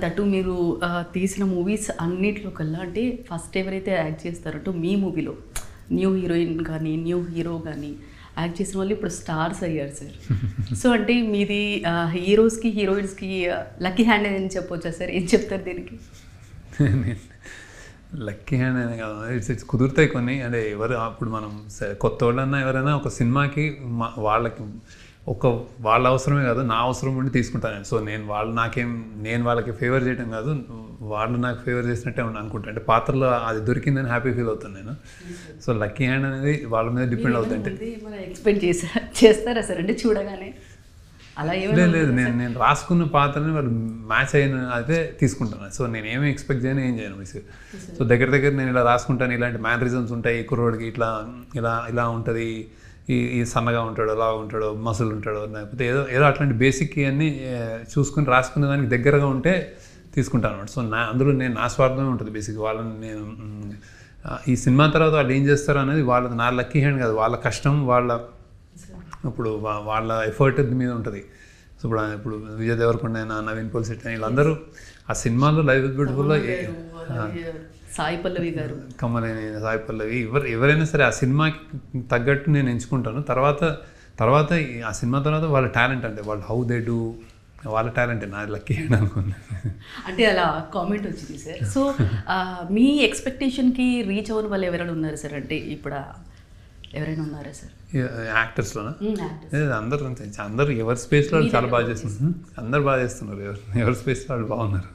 That మీరు తీసిన movies అన్నిట్లో కల్లా అంటే ఫస్ట్ ఎవరైతే యాక్ట్ చేస్తారంటో మీ మూవీలో న్యూ హీరోయిన్ కానీ న్యూ హీరో కానీ యాక్ట్ చేసిన వాళ్ళు ఇప్పుడు స్టార్స్ అయ్యారు సార్. సో అంటే మీది హీరోస్కి హీరోయిన్స్కి లక్కీ హ్యాండ్ అని చెప్పొచ్చా సార్? ఏం చెప్తారు దీనికి? లక్కీ హ్యాండ్ అనే కాదు, ఇట్స్ కుదురుతాయి కొన్ని. అంటే ఎవరు అప్పుడు మనం కొత్త వాళ్ళన్నా ఎవరైనా ఒక సినిమాకి వాళ్ళకి వాళ్ళ అవసరమే కాదు, నా అవసరం ఉండి తీసుకుంటాను. సో నేను వాళ్ళకి ఫేవర్ చేయడం కాదు, వాళ్ళు నాకు ఫేవర్ చేసినట్టే అనుకుంటా. అంటే పాత్రలో అది దొరికిందని హ్యాపీ ఫీల్ అవుతాను నేను. సో లక్కీ హ్యాండ్ అనేది వాళ్ళ మీద డిపెండ్ అవుతుంది. ఎక్స్పెక్ట్ చేస్తారా సార్? అంటే చూడగానే అలా లేదు, నేను రాసుకున్న పాత్రని వాళ్ళు మ్యాచ్ అయిన అదే తీసుకుంటాను. సో నేను ఏమీ ఎక్స్పెక్ట్ చేయను, ఏం చేయను. సో దగ్గర నేను ఇలా రాసుకుంటాను, ఇలాంటి మ్యానరిజమ్స్ ఉంటాయి కుర్రోడికి, ఇలా ఉంటుంది, ఈ సన్నగా ఉంటాడో, అలా ఉంటాడో, మసులు ఉంటాడో, లేకపోతే ఏదో అట్లాంటి బేసిక్ అన్నీ చూసుకుని రాసుకునే దానికి దగ్గరగా ఉంటే తీసుకుంటాను అనమాట. సో అందులో నా స్వార్థమే ఉంటుంది బేసిక్. వాళ్ళని నేను ఈ సినిమా తర్వాత వాళ్ళు ఏం చేస్తారు అనేది వాళ్ళది, నా లక్కీ హ్యాండ్ కాదు, వాళ్ళ కష్టం, ఇప్పుడు వాళ్ళ ఎఫర్ట్ మీద ఉంటుంది. సో ఇప్పుడు విజయ్ దేవరకొండ అయినా, నవీన్ పోలిశెట్టి అయినా, వీళ్ళందరూ ఆ సినిమాలో లైవ్ ఇస్ బ్యూటిఫుల్లో, సాయి పల్లవి గారు, కమలేని సాయి పల్లవి, ఎవరైనా సరే ఆ సినిమాకి తగ్గట్టు నేను ఎంచుకుంటాను. తర్వాత ఆ సినిమా తర్వాత వాళ్ళ టాలెంట్, అంటే వాళ్ళు హౌ దే డూ, వాళ్ళ టాలెంట్ నా లక్కీ హ్యాండ్ అనుకున్నాను. అంటే అలా కామెంట్ వచ్చింది సార్. సో మీ ఎక్స్పెక్టేషన్కి రీచ్ అవ్వని వాళ్ళు ఎవరైనా ఉన్నారు సార్? అంటే ఇప్పుడు ఎవరైనా ఉన్నారా సార్ యాక్టర్స్లోనా? అందరూ ఎవరి స్పేస్లో వాళ్ళు చాలా బాగా చేస్తున్నారు, అందరు బాగా చేస్తున్నారు, ఎవరి స్పేస్లో వాళ్ళు బాగున్నారు.